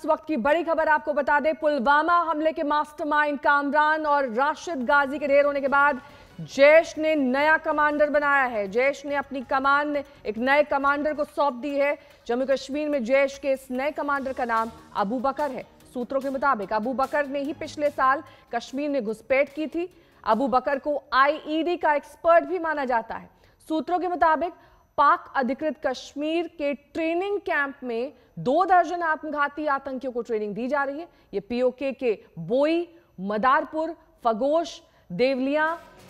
इस वक्त की बड़ी खबर आपको बता दें, पुलवामा हमले के मास्टरमाइंड कामरान और राशिद गाजी के ढेर होने के बाद जैश ने नया कमांडर बनाया है। जैश ने अपनी कमान एक नए कमांडर को सौंप दी है। जम्मू कश्मीर में जैश के इस नए कमांडर का नाम अबू बकर है। सूत्रों के मुताबिक अबू बकर ने ही पिछले साल कश्मीर में घुसपैठ की थी। अबू बकर को आईईडी का एक्सपर्ट भी माना जाता है। सूत्रों के मुताबिक पाक अधिकृत कश्मीर के ट्रेनिंग कैंप में 2 दर्जन आत्मघाती आतंकियों को ट्रेनिंग दी जा रही है। ये पीओके के बोई, मदारपुर, फगोश, देवलिया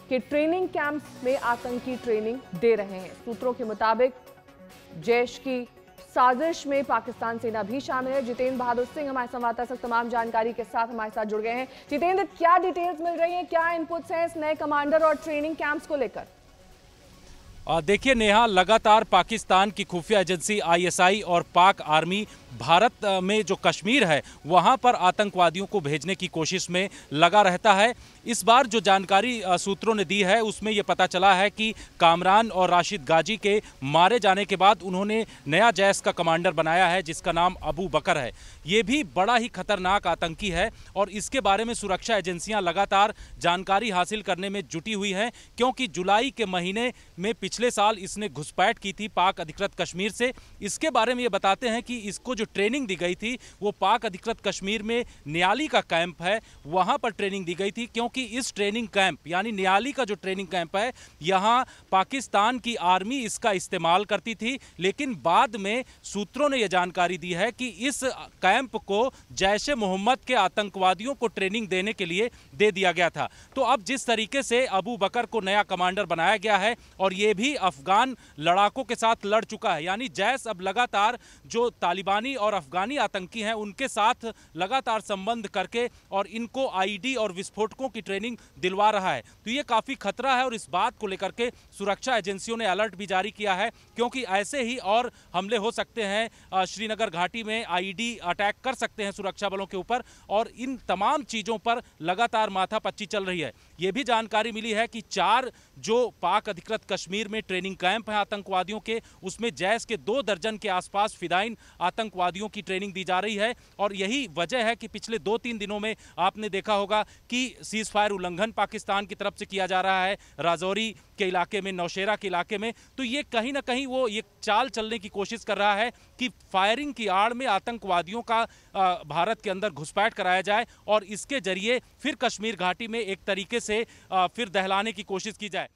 के ट्रेनिंग कैंप में आतंकी ट्रेनिंग दे रहे हैं। सूत्रों के मुताबिक जैश की साजिश में पाकिस्तान सेना भी शामिल है। जितेंद्र बहादुर सिंह हमारे संवाददाता तमाम जानकारी के साथ हमारे साथ जुड़ गए हैं। जितेंद्र, क्या डिटेल्स मिल रही हैं, क्या इनपुट्स हैं इस नए कमांडर और ट्रेनिंग कैंप्स को लेकर? देखिए नेहा, लगातार पाकिस्तान की खुफिया एजेंसी आईएसआई और पाक आर्मी भारत में जो कश्मीर है वहां पर आतंकवादियों को भेजने की कोशिश में लगा रहता है। इस बार जो जानकारी सूत्रों ने दी है उसमें यह पता चला है कि कामरान और राशिद गाजी के मारे जाने के बाद उन्होंने नया जैश का कमांडर बनाया है जिसका नाम अबू बकर है। ये भी बड़ा ही खतरनाक आतंकी है और इसके बारे में सुरक्षा एजेंसियां लगातार जानकारी हासिल करने में जुटी हुई हैं, क्योंकि जुलाई के महीने में पिछले साल इसने घुसपैठ की थी पाक अधिकृत कश्मीर से। इसके बारे में ये बताते हैं कि इसको जो ट्रेनिंग दी गई थी वो पाक अधिकृत कश्मीर में नियाली का कैंप है, वहां पर ट्रेनिंग दी गई थी, क्योंकि इस ट्रेनिंग कैंप यानी नियाली का जो ट्रेनिंग कैंप है यहां पाकिस्तान की आर्मी इसका इस्तेमाल करती थी। लेकिन बाद में सूत्रों ने यह जानकारी दी है कि इस कैंप को जैश ए मोहम्मद के आतंकवादियों को ट्रेनिंग देने के लिए दे दिया गया था। तो अब जिस तरीके से अबू बकर को नया कमांडर बनाया गया है और ये भी अफगान लड़ाकों के साथ लड़ चुका है, यानी जैश अब लगातार जो तालिबानी और अफगानी आतंकी हैं उनके साथ लगातार संबंध करके और इनको आईडी और विस्फोटकों की ट्रेनिंग दिलवा रहा है। तो ये काफी खतरा है और इस बात को लेकर के सुरक्षा एजेंसियों ने अलर्ट भी जारी किया है, क्योंकि ऐसे ही और हमले हो सकते हैं। श्रीनगर घाटी में आईडी अटैक कर सकते हैं सुरक्षा बलों के ऊपर, और इन तमाम चीजों पर लगातार माथापच्ची चल रही है। यह भी जानकारी मिली है कि 4 जो पाक अधिकृत कश्मीर में ट्रेनिंग कैंप हैं आतंकवादियों के, उसमें जैश के 2 दर्जन के आसपास फिदाइन आतंकवादियों की ट्रेनिंग दी जा रही है। और यही वजह है कि पिछले 2-3 दिनों में आपने देखा होगा कि सीज फायर उल्लंघन पाकिस्तान की तरफ से किया जा रहा है राजौरी के इलाके में, नौशेरा के इलाके में। तो ये कहीं ना कहीं वो ये चाल चलने की कोशिश कर रहा है कि फायरिंग की आड़ में आतंकवादियों का भारत के अंदर घुसपैठ कराया जाए और इसके जरिए फिर कश्मीर घाटी में एक तरीके से फिर दहलाने की कोशिश की जाए।